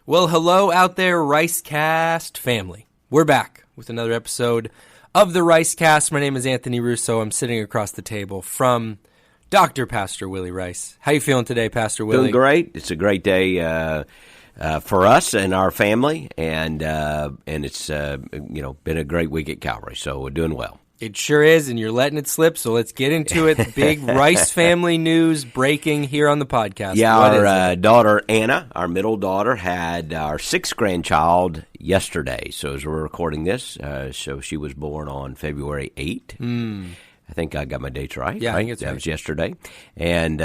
Well, hello out there, Ricecast family. We're back with another episode of the Ricecast. My name is Anthony Russo. I'm sitting across the table from Dr. Pastor Willie Rice. How you feeling today, Pastor Willie? Doing great. It's a great day for us and our family, and it's been a great week at Calvary. So we're doing well. It sure is, and you're letting it slip, so let's get into it. The big Rice family news breaking here on the podcast. Yeah, our daughter, Anna, our middle daughter, had our sixth grandchild yesterday. So as we're recording this, so she was born on February 8th. I think I got my dates right. Yeah, right? I think it's that right. was yesterday. And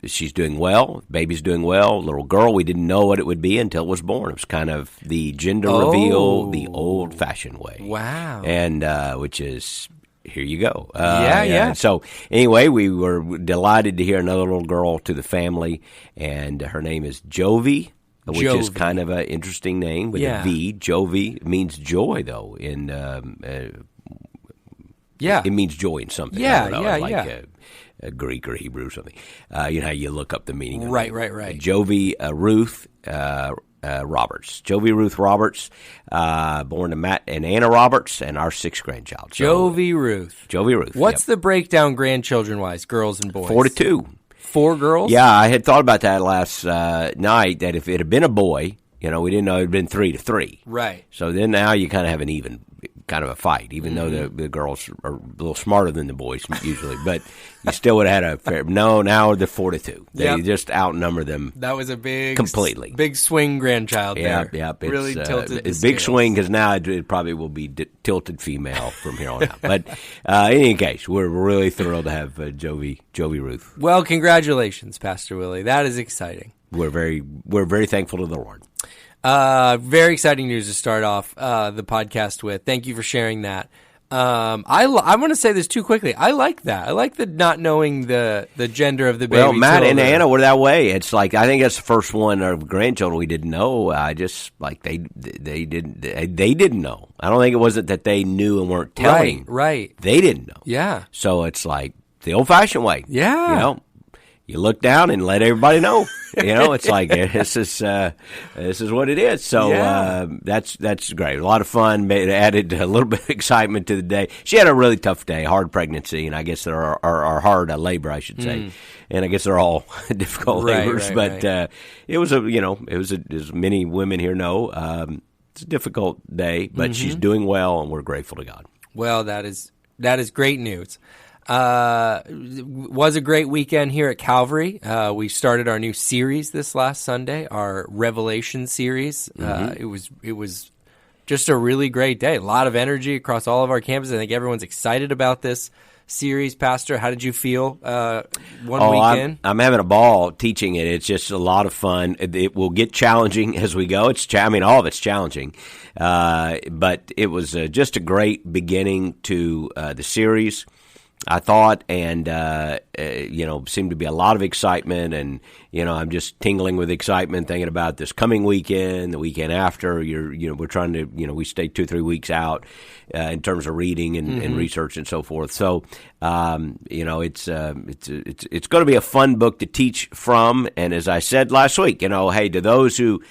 she's doing well. Baby's doing well. Little girl, we didn't know what it would be until it was born. It was kind of the gender reveal the old-fashioned way. Wow. And which is, here you go. Yeah. So anyway, we were delighted to hear another little girl to the family, and her name is Jovi. Which is kind of an interesting name with a V. Jovi means joy, though, in yeah. It means joy in something. A Greek or Hebrew or something. You know how you look up the meaning of it. Right. Jovi Ruth Roberts. Jovi Ruth Roberts, born to Matt and Anna Roberts, and our sixth grandchild. Jovi Ruth. What's the breakdown grandchildren-wise, girls and boys? 4 to 2. 4 girls? Yeah, I had thought about that last night, that if it had been a boy, we didn't know it had been 3 to 3. Right. So then now you kind of have an even kind of a fight, even though the girls are a little smarter than the boys usually. But you still would have had a fair. No, now they're 4 to 2. They just outnumber them. That was a big swing grandchild there. Yep. Really tilted the It's a big scales. swing, because now it probably will be tilted female from here on out. But in any case, we're really thrilled to have Jovi Ruth. Well, congratulations, Pastor Willie. That is exciting. We're very thankful to the Lord. Very exciting news to start off the podcast with. Thank you for sharing that. I want to say this too quickly. I like that. I like the not knowing the gender of the baby. Well, Matt and Anna were that way. It's like, I think that's the first one of grandchildren we didn't know. I just like they didn't know. I don't think it wasn't that they knew and weren't telling. Right. They didn't know. Yeah. So it's like the old-fashioned way. Yeah. You look down and let everybody know. It's like this is what it is. So that's great. A lot of fun. Added a little bit of excitement to the day. She had a really tough day, hard pregnancy, and I guess there are hard labor, I should say. And I guess they're all difficult labors. But it was as many women here know, it's a difficult day. But she's doing well, and we're grateful to God. Well, that is great news. Was a great weekend here at Calvary. We started our new series this last Sunday, our Revelation series. It was just a really great day. A lot of energy across all of our campuses. I think everyone's excited about this series. Pastor, how did you feel one weekend? I'm having a ball teaching it. It's just a lot of fun. It will get challenging as we go. All of it's challenging. But it was just a great beginning to the series, I thought, and seemed to be a lot of excitement, and I'm just tingling with excitement thinking about this coming weekend, the weekend after. We're trying to, we stay 2-3 weeks out in terms of reading and research and so forth. So, it's going to be a fun book to teach from. And as I said last week, hey, to those who,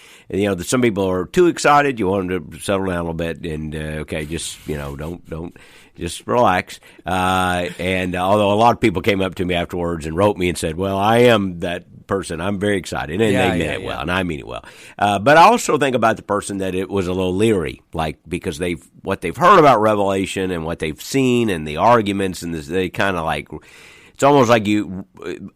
some people are too excited, you want them to settle down a little bit, and don't. Just relax. And although a lot of people came up to me afterwards and wrote me and said, well, I am that person. I'm very excited. And they meant it well, and I mean it well. But I also think about the person that it was a little leery, because what they've heard about Revelation and what they've seen and the arguments, and they kind of like, it's almost like you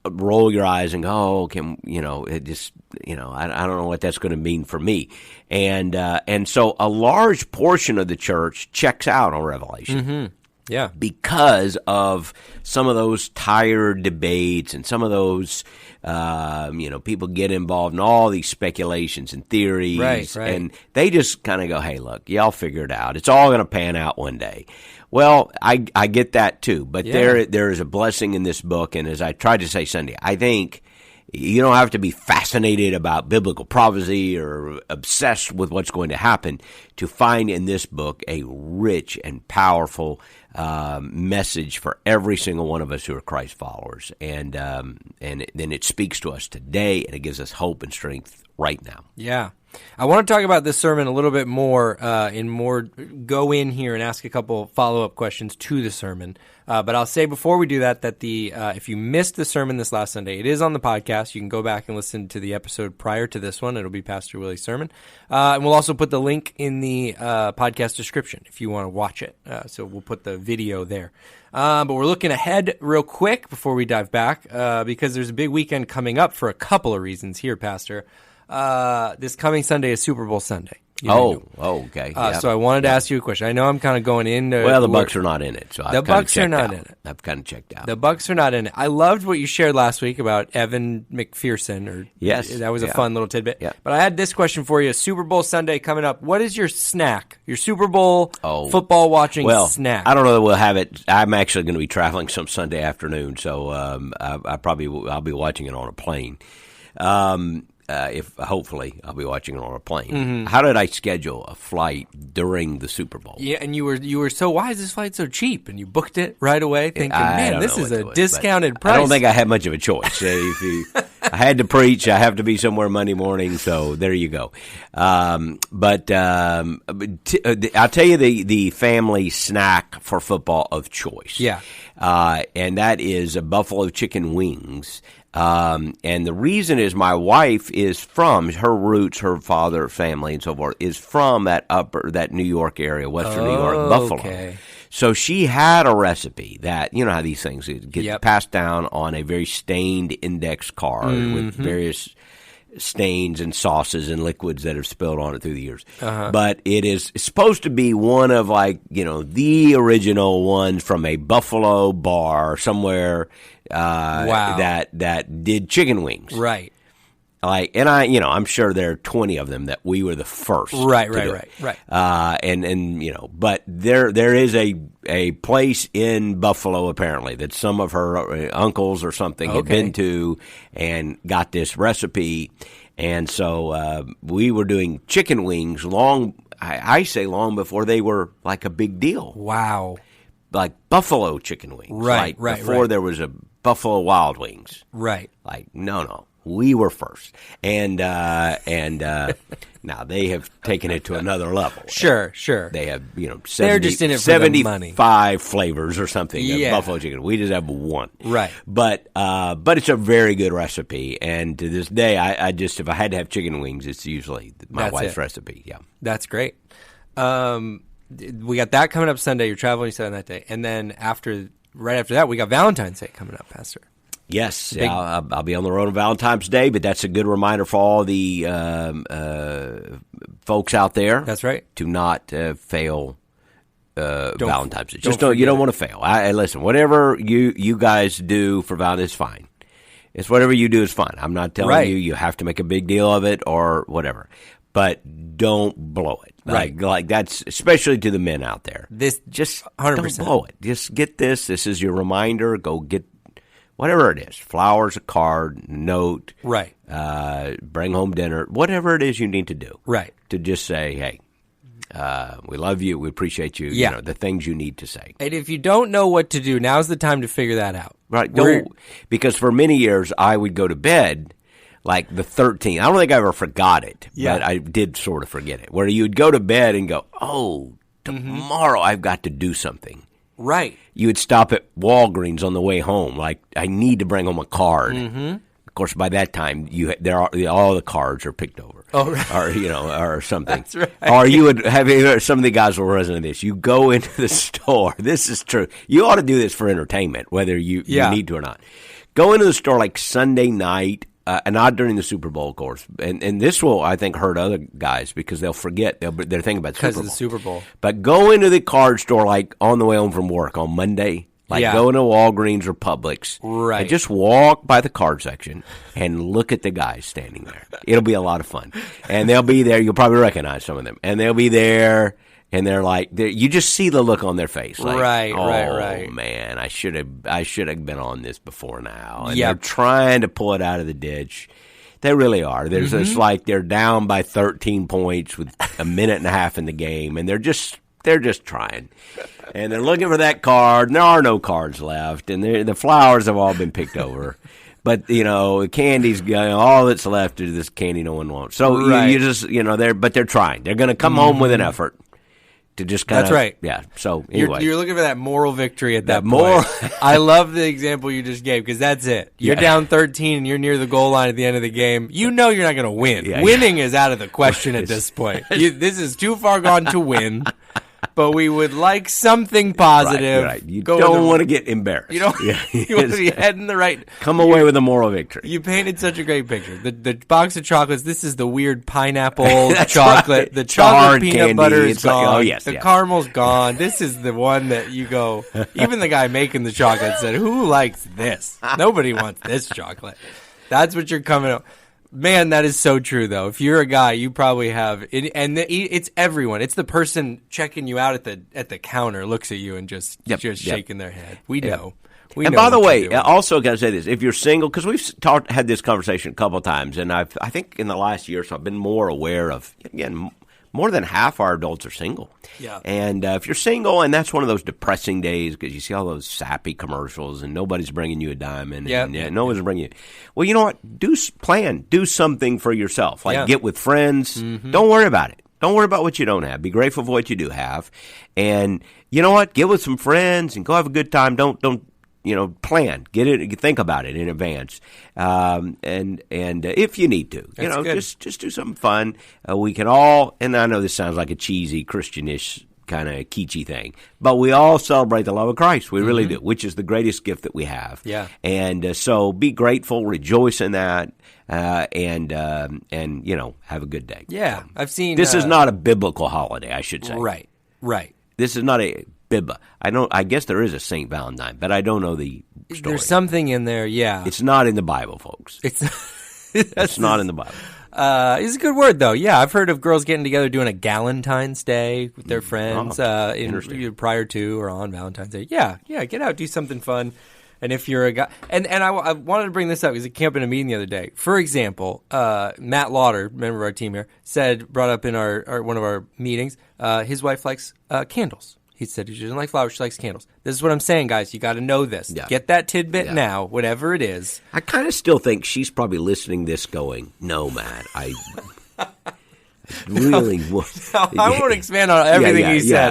roll your eyes and go, it just, I don't know what that's going to mean for me. And so a large portion of the church checks out on Revelation. Mm-hmm. Yeah. Because of some of those tired debates and some of those, people get involved in all these speculations and theories. Right. And they just kind of go, hey, look, y'all figure it out. It's all going to pan out one day. Well, I get that too. But there is a blessing in this book. And as I tried to say Sunday, I think You don't have to be fascinated about biblical prophecy or obsessed with what's going to happen to find in this book a rich and powerful message for every single one of us who are Christ followers. And then it speaks to us today, and it gives us hope and strength right now. Yeah. I want to talk about this sermon a little bit more, go in here and ask a couple follow-up questions to the sermon. But I'll say before we do that if you missed the sermon this last Sunday, it is on the podcast. You can go back and listen to the episode prior to this one. It'll be Pastor Willie's sermon. And we'll also put the link in the podcast description if you want to watch it. So we'll put the video there. But we're looking ahead real quick before we dive back, because there's a big weekend coming up for a couple of reasons here, Pastor. This coming Sunday is Super Bowl Sunday. Okay. So I wanted to ask you a question. I know I'm kind of going into... Well, the Bucs are not in it, so the Bucs are not in it. I've kind of checked out. The Bucs are not in it. I loved what you shared last week about Evan McPherson. Yes. That was a fun little tidbit. Yeah. But I had this question for you. Super Bowl Sunday coming up. What is your snack? Your Super Bowl football watching snack? I don't know that we'll have it. I'm actually going to be traveling some Sunday afternoon, so I'll be watching it on a plane. If hopefully I'll be watching it on a plane. Mm-hmm. How did I schedule a flight during the Super Bowl? Yeah, and you were so, why is this flight so cheap? And you booked it right away, thinking, man, this is a discounted price. I don't think I had much of a choice. I had to preach. I have to be somewhere Monday morning, so there you go. But I'll tell you the family snack for football of choice. Yeah, and that is buffalo chicken wings. And the reason is my wife is from her roots, her father family and so forth is from that New York area, Western New York, Buffalo. Okay. So she had a recipe that, you know how these things get passed down on a very stained index card with various stains and sauces and liquids that have spilled on it through the years. Uh-huh. But it's supposed to be one of the original ones from a Buffalo bar somewhere that did chicken wings. Right. I'm sure there are 20 of them that we were the first. Right. But there is a place in Buffalo apparently that some of her uncles or something had been to and got this recipe, and so we were doing chicken wings long before they were like a big deal. Wow. Like Buffalo chicken wings. Right. Before there was a Buffalo Wild Wings. Right. No. We were first, and now they have taken it to another level. Sure. They have 70, they're just in it for the money. 75 flavors or something of buffalo chicken. We just have one. Right. But it's a very good recipe, and to this day, I just if I had to have chicken wings, it's usually my wife's recipe. Yeah, that's great. We got that coming up Sunday. You're traveling, you said, on that day, and then right after that, we got Valentine's Day coming up, Pastor. Yes, I'll be on the road on Valentine's Day, but that's a good reminder for all the folks out there. That's right. To not fail Valentine's Day. You don't want to fail. Listen, whatever you guys do for Valentine's is fine. It's whatever you do is fine. I'm not telling you have to make a big deal of it or whatever, but don't blow it. Like that's especially to the men out there. This just 100%. Don't blow it. Just get this. This is your reminder. Go get whatever it is, flowers, a card, note, right? Bring home dinner, whatever it is you need to do, right? To just say, hey, we love you, we appreciate you. Yeah. You know, the things you need to say. And if you don't know what to do, now's the time to figure that out. Right? Because for many years I would go to bed like the 13th. I don't think I ever forgot it, but I did sort of forget it. Where you'd go to bed and go, oh, tomorrow I've got to do something. Right. You would stop at Walgreens on the way home. Like, I need to bring home a card. Mm-hmm. Of course, by that time, all the cards are picked over. Oh, right. Or something. That's right. Or you would have some of the guys will resonate with this. You go into the store. This is true. You ought to do this for entertainment, whether you need to or not. Go into the store like Sunday night. And not during the Super Bowl, of course. And this will, I think, hurt other guys because they'll forget. They're thinking about the Super Bowl. Because of the Super Bowl. But go into the card store like on the way home from work on Monday. Go into Walgreens or Publix. Right. And just walk by the card section and look at the guys standing there. It'll be a lot of fun. And they'll be there. You'll probably recognize some of them. And they'll be there. And they're like, you just see the look on their face, like, right. Oh man, I should have been on this before now. And they're trying to pull it out of the ditch. They really are. There's it's like they're down by 13 points with a minute and a half in the game, and they're just trying. And they're looking for that card, and there are no cards left, and the flowers have all been picked over. But, the candy's all that's left is this candy no one wants. So you just, but they're trying. They're going to come home with an effort to just kind of. That's right. Yeah. So anyway. You're looking for that moral victory at that point. I love the example you just gave because that's it. You're down 13 and you're near the goal line at the end of the game. You know you're not going to win. Winning is out of the question at this point. This is too far gone to win. But we would like something positive. Right. You don't want to get embarrassed. You want to be heading the right. Come away with a moral victory. You painted such a great picture. The box of chocolates. This is the weird pineapple chocolate. Right. The chocolate peanut candy. butter is gone. The caramel's gone. This is the one that you go. Even the guy making the chocolate said, "Who likes this? Nobody wants this chocolate." That's what you're coming up. Man, that is so true, though. If you're a guy, you probably have, it's everyone. It's the person checking you out at the counter looks at you and just shaking their head. We know. We and know by the way, also got to say this: if you're single, because we've had this conversation a couple of times, and I think in the last year or so, I've been more aware of more than half our adults are single. Yeah. And if you're single, and that's one of those depressing days because you see all those sappy commercials and nobody's bringing you a diamond. And no one's bringing you. Well, you know what? Do something for yourself. Like get with friends. Mm-hmm. Don't worry about it. Don't worry about what you don't have. Be grateful for what you do have. And you know what? Get with some friends and go have a good time. Don't plan. Get it. Think about it in advance. And if you need to, just do something fun. We can all, and I know this sounds like a cheesy Christianish kind of kitschy thing, but we all celebrate the love of Christ. We really do, which is the greatest gift that we have. Yeah. And so be grateful, rejoice in that, and have a good day. Yeah, I've seen. This is not a biblical holiday, I should say. Right. This is not a Bibba. I guess there is a Saint Valentine, but I don't know the story. There's something in there, yeah. It's not in the Bible, folks. It's not in the Bible. It's a good word, though. Yeah, I've heard of girls getting together doing a Galentine's Day with their friends prior to or on Valentine's Day. Yeah, get out, do something fun. And if you're a guy, and I wanted to bring this up because it came up in a meeting the other day. For example, Matt Lauder, member of our team here, brought up in our one of our meetings, his wife likes candles. He said she doesn't like flowers, she likes candles. This is what I'm saying, guys. You got to know this. Yeah. Get that tidbit now, whatever it is. I kind of still think she's probably listening this going, no, Matt, I really won't. No, I won't expand on everything he said.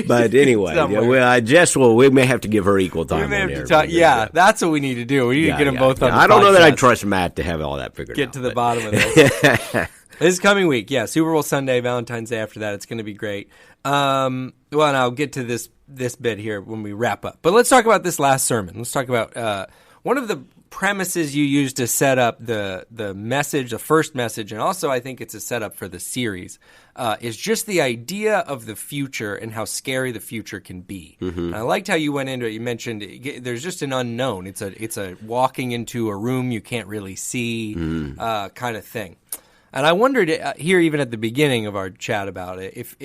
But anyway, we may have to give her equal time. That's what we need to do. We need to get them both on the I don't know podcast. that I trust Matt to have all that figured out. Get to the bottom of this. This coming week, Super Bowl Sunday, Valentine's Day after that. It's going to be great. And I'll get to this bit here when we wrap up. But let's talk about this last sermon. Let's talk about one of the premises you used to set up the message, the first message, and also I think it's a setup for the series, is just the idea of the future and how scary the future can be. Mm-hmm. And I liked how you went into it. You mentioned there's just an unknown. It's a walking into a room you can't really see kind of thing. And I wondered here, even at the beginning of our chat about it, if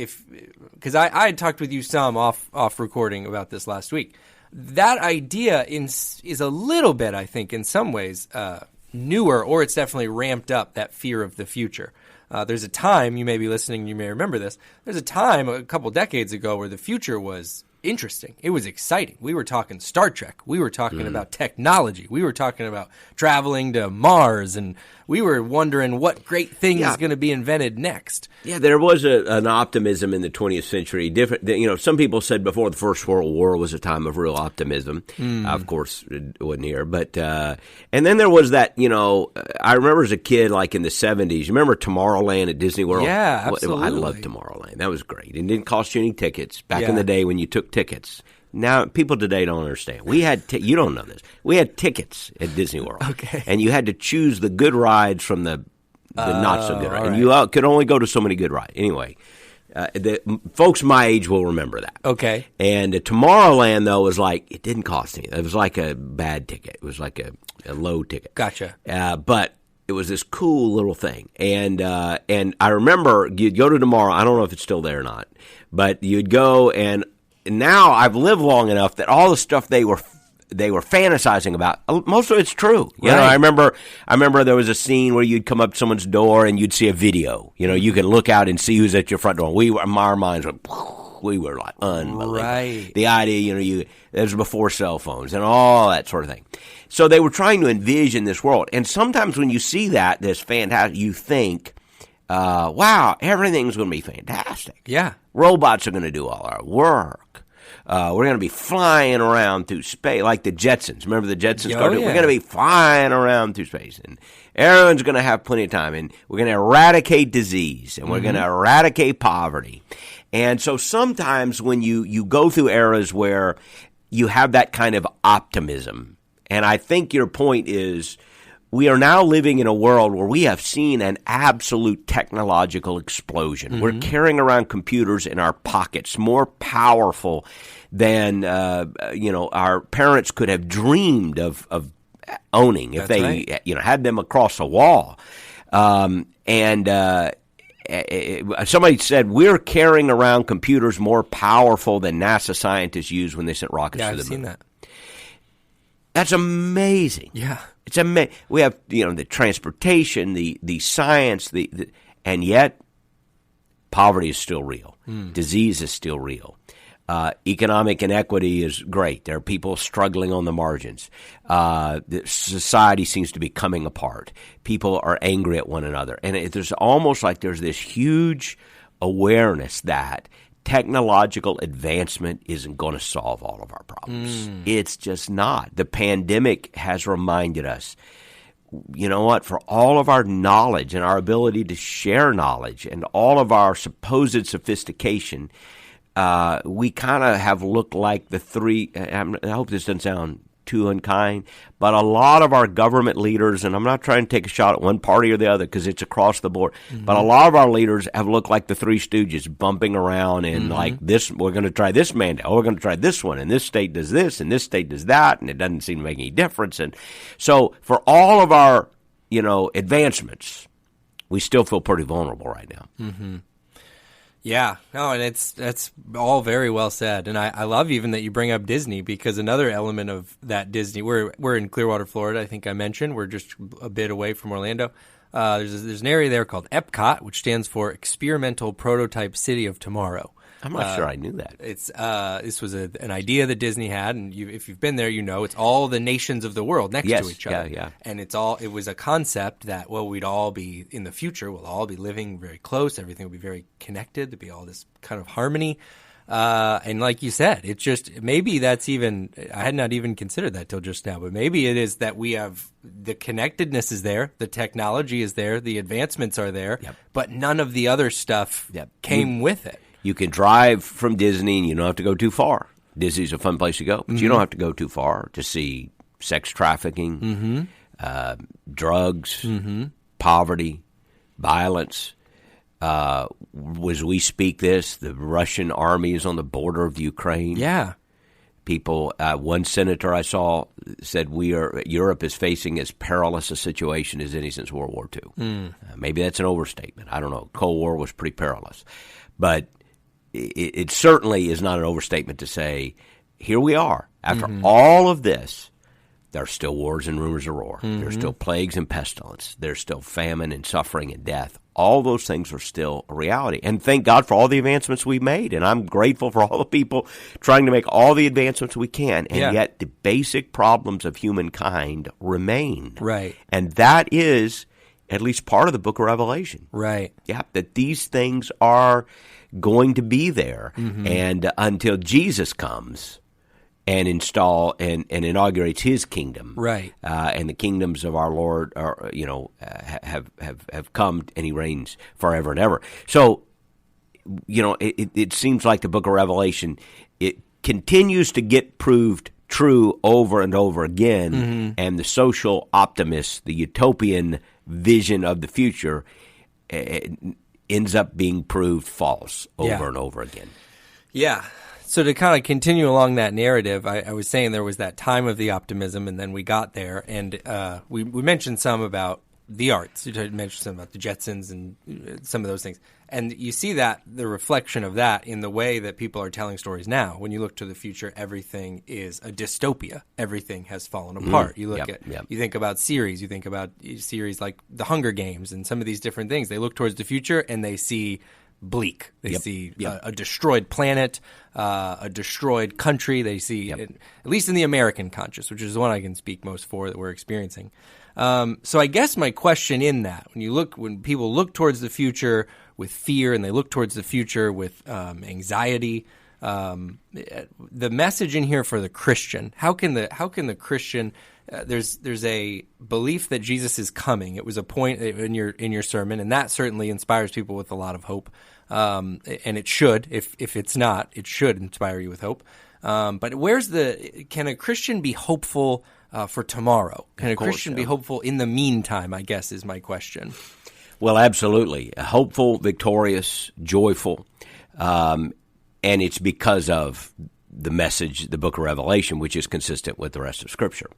because I had talked with you some off recording about this last week. That idea is a little bit, I think, in some ways newer, or it's definitely ramped up that fear of the future. There's a time, you may be listening, you may remember this. There's a time a couple decades ago where the future was interesting. It was exciting. We were talking Star Trek. We were talking about technology. We were talking about traveling to Mars, and we were wondering what great thing is going to be invented next. Yeah, there was an optimism in the 20th century. Different, some people said before the First World War was a time of real optimism. Of course, it wasn't here. But and then there was that. I remember as a kid, like in the 70s. You remember Tomorrowland at Disney World? Yeah, absolutely. I loved Tomorrowland. That was great. It didn't cost you any tickets back in the day when you took tickets. Now, people today don't understand. We had you don't know this. We had tickets at Disney World. Okay. And you had to choose the good rides from the not so good rides. And you could only go to so many good rides. Anyway, the folks my age will remember that. Okay. And Tomorrowland, though, was like, it didn't cost anything. It was like a bad ticket. It was like a low ticket. Gotcha. But it was this cool little thing. And I remember you'd go to Tomorrow. I don't know if it's still there or not, but you'd go, and now I've lived long enough that all the stuff they were fantasizing about, most of it's true. You know, I remember there was a scene where you'd come up to someone's door and you'd see a video. You know, you could look out and see who's at your front door. Our minds we were like unbelievable. Right. The idea, you know, it was before cell phones and all that sort of thing. So they were trying to envision this world. And sometimes when you see that, this fantastic, you think, wow, everything's going to be fantastic. Yeah. Robots are going to do all our work. We're going to be flying around through space, like the Jetsons. Remember the Jetsons? Yeah. We're going to be flying around through space, and everyone's going to have plenty of time, and we're going to eradicate disease, and we're going to eradicate poverty. And so sometimes when you go through eras where you have that kind of optimism, and I think your point is we are now living in a world where we have seen an absolute technological explosion. We're carrying around computers in our pockets, more powerful than our parents could have dreamed of owning if they had them across a wall. Somebody said we're carrying around computers more powerful than NASA scientists used when they sent rockets to the moon. I've seen that. That's amazing. Yeah. It's amazing. We have, the transportation, the science, and yet poverty is still real. Disease is still real. Economic inequity is great. There are people struggling on the margins. The society seems to be coming apart. People are angry at one another. And there's almost like there's this huge awareness that technological advancement isn't going to solve all of our problems. It's just not. The pandemic has reminded us, you know what, for all of our knowledge and our ability to share knowledge and all of our supposed sophistication, we kind of have looked like the three. I hope this doesn't sound too unkind, but a lot of our government leaders, and I'm not trying to take a shot at one party or the other because it's across the board, but a lot of our leaders have looked like the Three Stooges bumping around and like this, we're going to try this mandate, we're going to try this one, and this state does this, and this state does that, and it doesn't seem to make any difference. And so for all of our, advancements, we still feel pretty vulnerable right now. Yeah, no, and that's all very well said, and I love even that you bring up Disney, because another element of that Disney, we're in Clearwater, Florida. I think I mentioned we're just a bit away from Orlando. There's an area there called Epcot, which stands for Experimental Prototype City of Tomorrow. I'm not sure I knew that. It's this was an idea that Disney had, and if you've been there, it's all the nations of the world next to each other. Yeah. And it was a concept that we'd all be in the future. We'll all be living very close. Everything will be very connected. There'll be all this kind of harmony. And like you said, it's just maybe that's even I had not even considered that till just now. But maybe it is that we have the connectedness is there, the technology is there, the advancements are there, but none of the other stuff came with it. You can drive from Disney and you don't have to go too far. Disney's a fun place to go, but you don't have to go too far to see sex trafficking, drugs, poverty, violence. As we speak this, the Russian army is on the border of Ukraine. Yeah. People, one senator I saw said Europe is facing as perilous a situation as any since World War II. Maybe that's an overstatement. I don't know. Cold War was pretty perilous. But it certainly is not an overstatement to say, here we are. After all of this, there are still wars and rumors of war. There's still plagues and pestilence. There's still famine and suffering and death. All those things are still a reality. And thank God for all the advancements we've made. And I'm grateful for all the people trying to make all the advancements we can. And yet the basic problems of humankind remain. Right. And that is at least part of the book of Revelation. Right. Yeah, that these things are going to be there. And until Jesus comes and install and inaugurates his kingdom. Right. And the kingdoms of our Lord are, have come, and he reigns forever and ever. So, it seems like the book of Revelation, it continues to get proved true over and over again, and the social optimist, the utopian vision of the future ends up being proved false over and over again. Yeah. So to kind of continue along that narrative, I was saying there was that time of the optimism, and then we got there, and we mentioned some about the arts. You mentioned something about the Jetsons and some of those things. And you see that, the reflection of that in the way that people are telling stories now. When you look to the future, everything is a dystopia. Everything has fallen apart. You look you think about series. You think about series like The Hunger Games and some of these different things. They look towards the future and they see bleak. They see a destroyed planet, a destroyed country. They see, at least in the American conscious, which is the one I can speak most for that we're experiencing. So I guess my question in that, when people look towards the future with fear and they look towards the future with anxiety, the message in here for the Christian, how can the Christian there's a belief that Jesus is coming. It was a point in your sermon, and that certainly inspires people with a lot of hope. And it should, if it's not, it should inspire you with hope. But can a Christian be hopeful for tomorrow? Can a Christian be hopeful in the meantime, I guess, is my question. Well, absolutely. Hopeful, victorious, joyful. And it's because of the message, the book of Revelation, which is consistent with the rest of Scripture.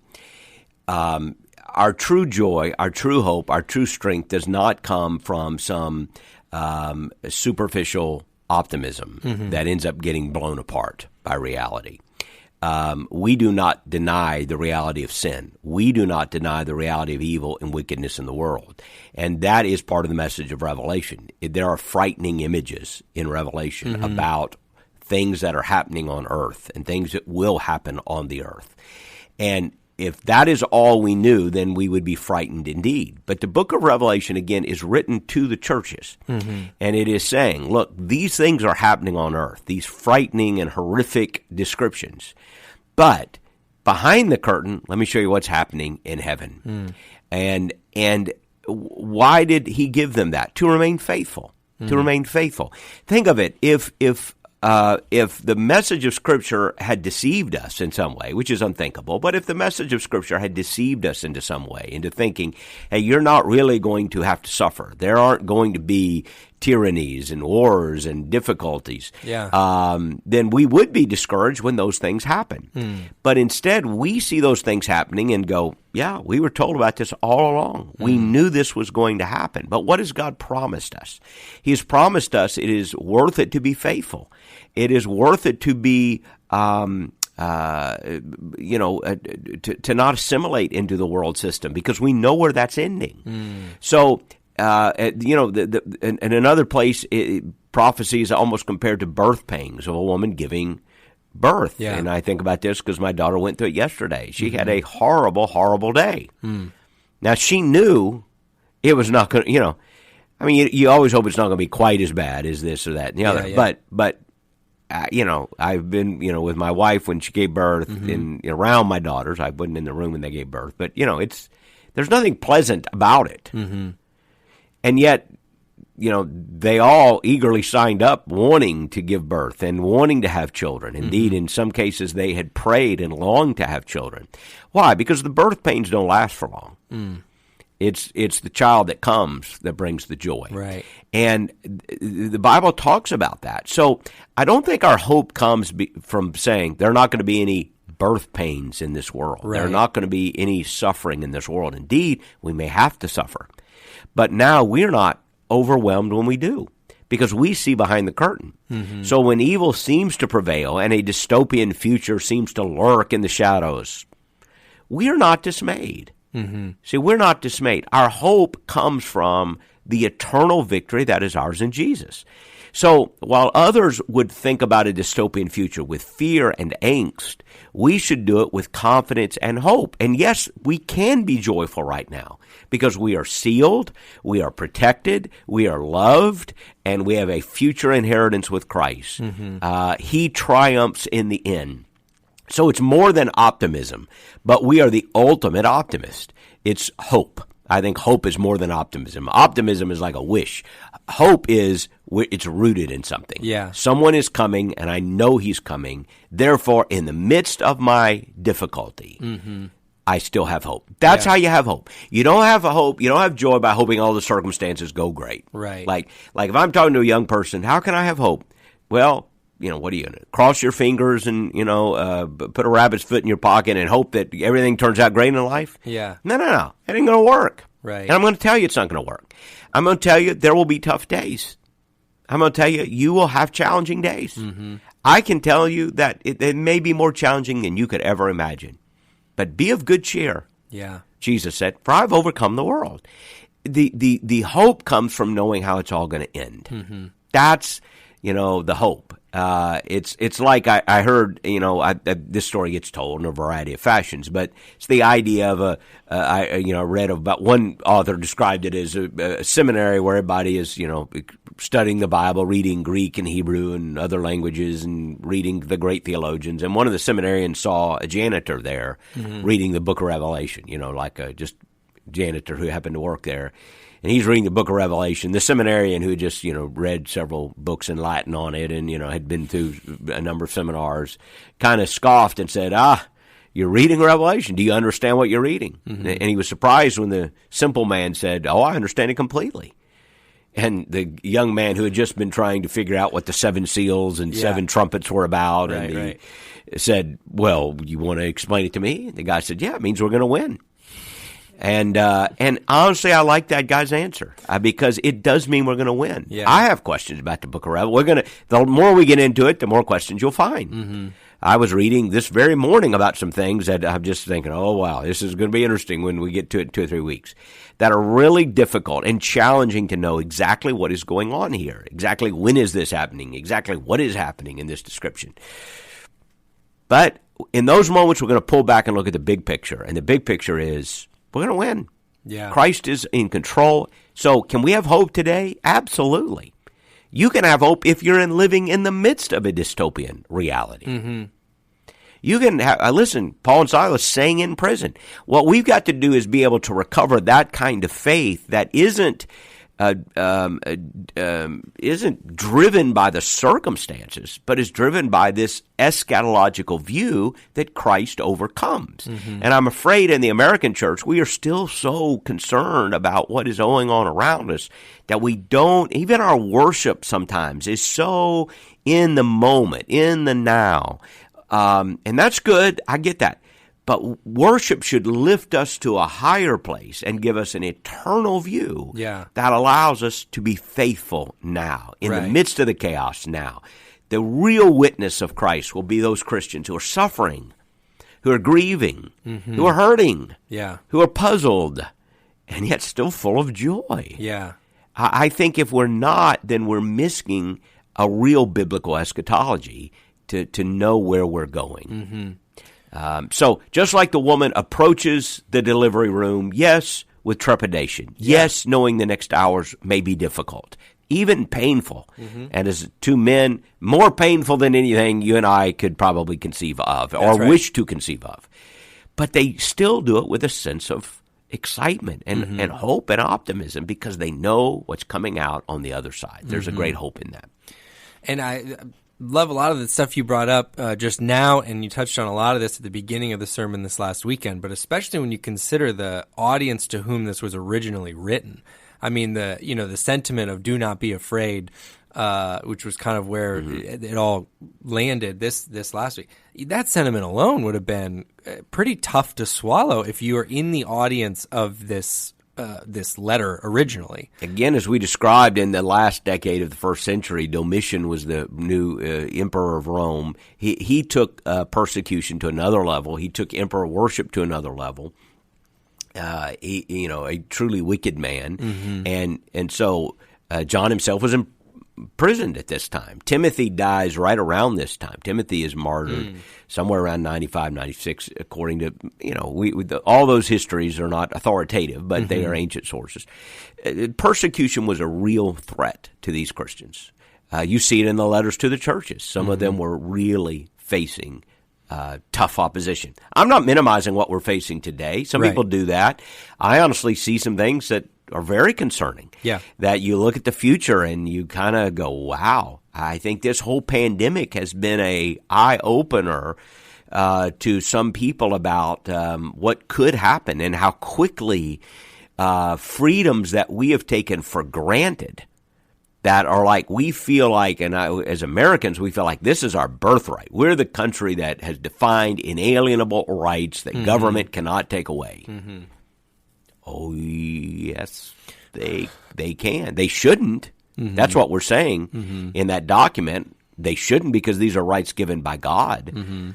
Our true joy, our true hope, our true strength does not come from some superficial optimism that ends up getting blown apart by reality. We do not deny the reality of sin. We do not deny the reality of evil and wickedness in the world. And that is part of the message of Revelation. There are frightening images in Revelation about things that are happening on earth and things that will happen on the earth. And if that is all we knew, then we would be frightened indeed. But the book of Revelation, again, is written to the churches. And it is saying, look, these things are happening on earth, these frightening and horrific descriptions. But behind the curtain, let me show you what's happening in heaven. And why did he give them that? To remain faithful. To remain faithful. Think of it. If the message of Scripture had deceived us in some way, which is unthinkable, but if the message of Scripture had deceived us into some way, into thinking, hey, you're not really going to have to suffer. There aren't going to be tyrannies and wars and difficulties, then we would be discouraged when those things happen. But instead, we see those things happening and go, yeah, we were told about this all along. We knew this was going to happen. But what has God promised us? He has promised us it is worth it to be faithful. It is worth it to be to not assimilate into the world system because we know where that's ending. So, in another place, prophecy is almost compared to birth pangs of a woman giving birth. And I think about this because my daughter went through it yesterday. She had a horrible, horrible day. Now, she knew it was not going to, you always hope it's not going to be quite as bad as this or that and the other. But I've been, with my wife when she gave birth and around my daughters. I wasn't in the room when they gave birth. But, there's nothing pleasant about it. And yet, they all eagerly signed up wanting to give birth and wanting to have children. Indeed, in some cases, they had prayed and longed to have children. Why? Because the birth pains don't last for long. It's the child that comes that brings the joy. Right. And the Bible talks about that. So I don't think our hope comes from saying there are not going to be any birth pains in this world. Right. There are not going to be any suffering in this world. Indeed, we may have to suffer. But now we're not overwhelmed when we do because we see behind the curtain. So when evil seems to prevail and a dystopian future seems to lurk in the shadows, we're not dismayed. See, we're not dismayed. Our hope comes from the eternal victory that is ours in Jesus. So while others would think about a dystopian future with fear and angst, we should do it with confidence and hope. And yes, we can be joyful right now because we are sealed, we are protected, we are loved, and we have a future inheritance with Christ. He triumphs in the end. So it's more than optimism, but we are the ultimate optimist. It's hope. I think hope is more than optimism. Optimism is like a wish. Hope is it's rooted in something. Someone is coming, and I know he's coming. Therefore, in the midst of my difficulty, I still have hope. That's how you have hope. You don't have a hope. You don't have joy by hoping all the circumstances go great. Right. Like if I'm talking to a young person, how can I have hope? Well, what are you going to cross your fingers and, put a rabbit's foot in your pocket and hope that everything turns out great in life? Yeah. No. It ain't going to work. Right. And I'm going to tell you it's not going to work. I'm going to tell you there will be tough days. I'm going to tell you you will have challenging days. Mm-hmm. I can tell you that it may be more challenging than you could ever imagine. But be of good cheer. Yeah. Jesus said, for I've overcome the world. The hope comes from knowing how it's all going to end. Mm-hmm. That's, the hope. It's like I heard, this story gets told in a variety of fashions, but it's the idea of I read about one author described it as a seminary where everybody is, studying the Bible, reading Greek and Hebrew and other languages and reading the great theologians. And one of the seminarians saw a janitor there reading the book of Revelation, like just janitor who happened to work there. And he's reading the book of Revelation. The seminarian who had just, read several books in Latin on it and, had been through a number of seminars, kind of scoffed and said, you're reading Revelation. Do you understand what you're reading? Mm-hmm. And he was surprised when the simple man said, I understand it completely. And the young man who had just been trying to figure out what the seven seals and seven trumpets were about, he said, well, you want to explain it to me? And the guy said, yeah, it means we're going to win. And honestly, I like that guy's answer because it does mean we're going to win. Yeah. I have questions about the book of Revelation. The more we get into it, the more questions you'll find. Mm-hmm. I was reading this very morning about some things that I'm just thinking, oh, wow, this is going to be interesting when we get to it in 2 or 3 weeks, that are really difficult and challenging to know exactly what is going on here, exactly when is this happening, exactly what is happening in this description. But in those moments, we're going to pull back and look at the big picture, and the big picture is we're going to win. Yeah. Christ is in control. So can we have hope today? Absolutely. You can have hope if you're living in the midst of a dystopian reality. Mm-hmm. You can listen, Paul and Silas sang in prison. What we've got to do is be able to recover that kind of faith that isn't driven by the circumstances, but is driven by this eschatological view that Christ overcomes. Mm-hmm. And I'm afraid in the American church, we are still so concerned about what is going on around us that we don't, even our worship sometimes is so in the moment, in the now. And that's good. I get that. But worship should lift us to a higher place and give us an eternal view that allows us to be faithful now, in the midst of the chaos now. The real witness of Christ will be those Christians who are suffering, who are grieving, who are hurting, who are puzzled, and yet still full of joy. Yeah. I think if we're not, then we're missing a real biblical eschatology to know where we're going. Mm-hmm. So just like the woman approaches the delivery room, yes, with trepidation, yes, knowing the next hours may be difficult, even painful, and as two men, more painful than anything you and I could probably conceive of or wish to conceive of. But they still do it with a sense of excitement and hope and optimism because they know what's coming out on the other side. There's a great hope in that. And I love a lot of the stuff you brought up just now, and you touched on a lot of this at the beginning of the sermon this last weekend, but especially when you consider the audience to whom this was originally written. I mean, the sentiment of "do not be afraid," which was kind of where it all landed this last week. That sentiment alone would have been pretty tough to swallow if you were in the audience of this letter originally. Again, as we described in the last decade of the first century, Domitian was the new emperor of Rome. He took persecution to another level. He took emperor worship to another level. A truly wicked man. And so John himself was imprisoned at this time. Timothy dies right around this time. Timothy is martyred somewhere around 95, 96, according to, all those histories are not authoritative, but they are ancient sources. Persecution was a real threat to these Christians. You see it in the letters to the churches. Some of them were really facing tough opposition. I'm not minimizing what we're facing today. Some people do that. I honestly see some things that are very concerning. Yeah. That you look at the future and you kind of go, wow, I think this whole pandemic has been a eye-opener to some people about what could happen and how quickly freedoms that we have taken for granted that are like, we feel like, and as Americans, we feel like this is our birthright. We're the country that has defined inalienable rights that government cannot take away. Oh, yes, they can. They shouldn't. That's what we're saying in that document. They shouldn't, because these are rights given by God.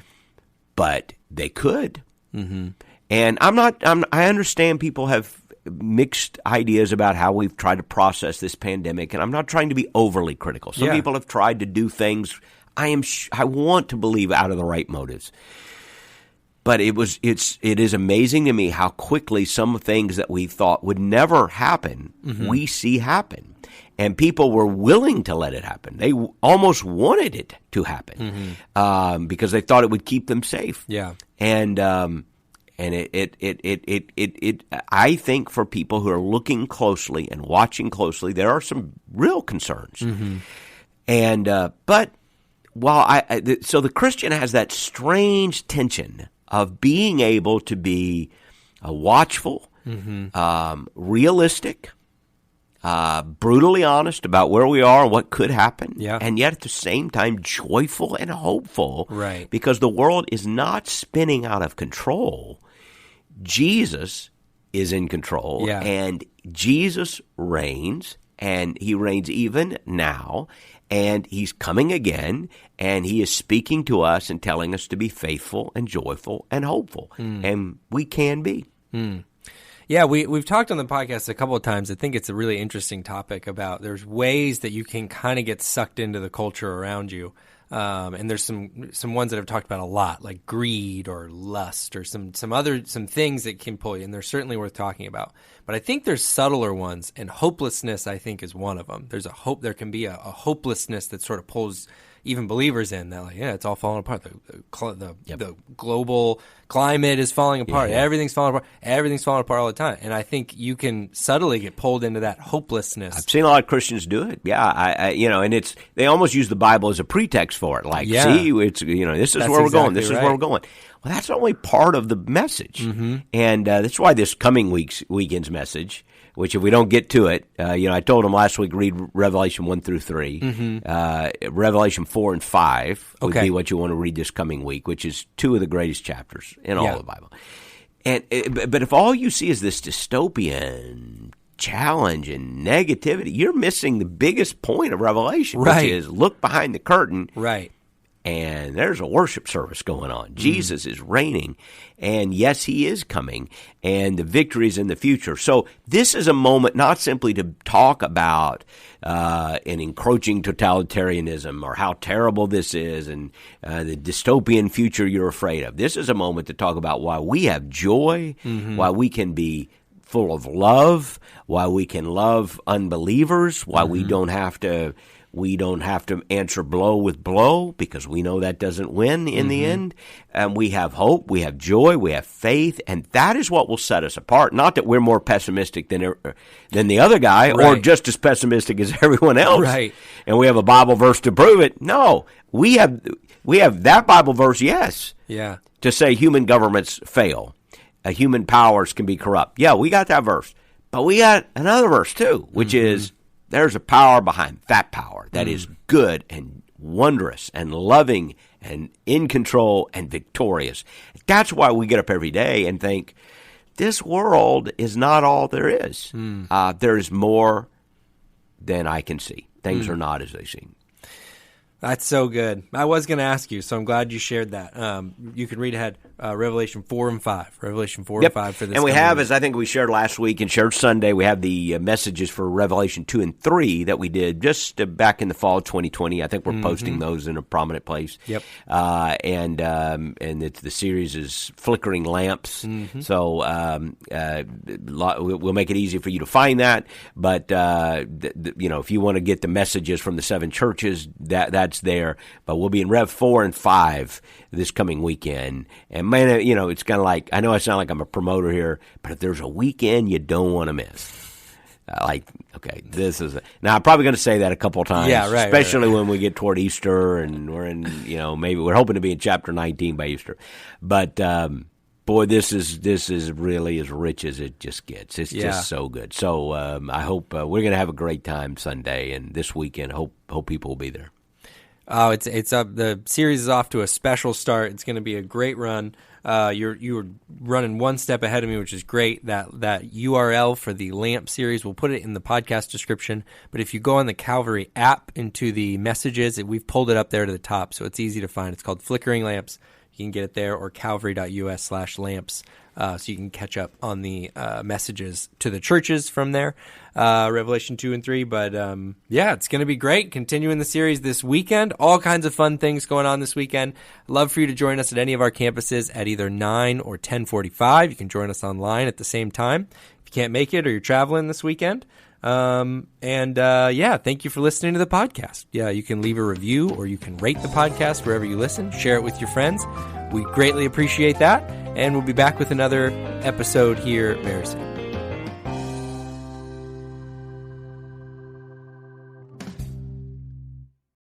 But they could. And I understand people have mixed ideas about how we've tried to process this pandemic, and I'm not trying to be overly critical. Some people have tried to do things I want to believe out of the right motives. But it is amazing to me how quickly some things that we thought would never happen, we see happen. And people were willing to let it happen. They almost wanted it to happen because they thought it would keep them safe. Yeah. And I think for people who are looking closely and watching closely, there are some real concerns. And but while so the Christian has that strange tension of being able to be watchful, realistic, brutally honest about where we are and what could happen, and yet at the same time joyful and hopeful, right? Because the world is not spinning out of control. Jesus is in control, and Jesus reigns, and he reigns even now, and he's coming again, and he is speaking to us and telling us to be faithful and joyful and hopeful, and we can be. Yeah, we've talked on the podcast a couple of times. I think it's a really interesting topic about there's ways that you can kind of get sucked into the culture around you. And there's some ones that I've talked about a lot, like greed or lust or some things that can pull you, and they're certainly worth talking about. But I think there's subtler ones, and hopelessness, I think, is one of them. There can be a hopelessness that sort of pulls even believers in. They're like, it's all falling apart. The global climate is falling apart. Everything's falling apart. Everything's falling apart all the time. And I think you can subtly get pulled into that hopelessness. I've seen a lot of Christians do it. Yeah, and they almost use the Bible as a pretext for it. Like, see, it's this is where we're going. This is where we're going. Well, that's only part of the message, and that's why this coming weekend's message, which if we don't get to it, I told them last week, read Revelation 1 through 3. Revelation 4 and 5 would be what you want to read this coming week, which is two of the greatest chapters in all of the Bible. But if all you see is this dystopian challenge and negativity, you're missing the biggest point of Revelation, which is look behind the curtain. Right. And there's a worship service going on. Jesus is reigning, and yes, he is coming, and the victory is in the future. So this is a moment not simply to talk about an encroaching totalitarianism or how terrible this is and the dystopian future you're afraid of. This is a moment to talk about why we have joy, why we can be full of love, why we can love unbelievers, why we don't have to answer blow with blow, because we know that doesn't win in the end. And we have hope, we have joy, we have faith, and that is what will set us apart. Not that we're more pessimistic than the other guy, or just as pessimistic as everyone else. Right. And we have a Bible verse to prove it. No, we have that Bible verse, yes. Yeah. To say human governments fail, human powers can be corrupt. Yeah, we got that verse, but we got another verse too, which is, there's a power behind that power that is good and wondrous and loving and in control and victorious. That's why we get up every day and think, this world is not all there is. There's more than I can see. Things are not as they seem. That's so good. I was going to ask you, so I'm glad you shared that. You can read ahead, Revelation 4 and 5. Revelation 4 and 5 for this. And we have, as I think we shared last week and shared Sunday, we have the messages for Revelation 2 and 3 that we did just back in the fall of 2020. I think we're posting those in a prominent place. Yep. And the series is Flickering Lamps. So we'll make it easy for you to find that. But, if you want to get the messages from the 7 churches, that's there. But we'll be in Rev 4 and 5 this coming weekend. And man, it's kind of like, I know I sound like I'm a promoter here, but if there's a weekend you don't want to miss. Now I'm probably going to say that a couple of times, especially when we get toward Easter and we're in, maybe we're hoping to be in chapter 19 by Easter. But, boy, this is really as rich as it just gets. It's just so good. So I hope we're going to have a great time Sunday and this weekend. Hope people will be there. Oh, it's up. The series is off to a special start. It's going to be a great run. You were running one step ahead of me, which is great. That URL for the lamp series, we'll put it in the podcast description. But if you go on the Calvary app into the messages, we've pulled it up there to the top, so it's easy to find. It's called Flickering Lamps. You can get it there, or calvary.us/lamps, so you can catch up on the messages to the churches from there, Revelation 2 and 3. But yeah, it's going to be great. Continuing the series this weekend. All kinds of fun things going on this weekend. I'd love for you to join us at any of our campuses at either 9 or 10:45. You can join us online at the same time if you can't make it or you're traveling this weekend. Yeah, thank you for listening to the podcast. Yeah, you can leave a review or you can rate the podcast wherever you listen. Share it with your friends. We greatly appreciate that. And we'll be back with another episode here very soon.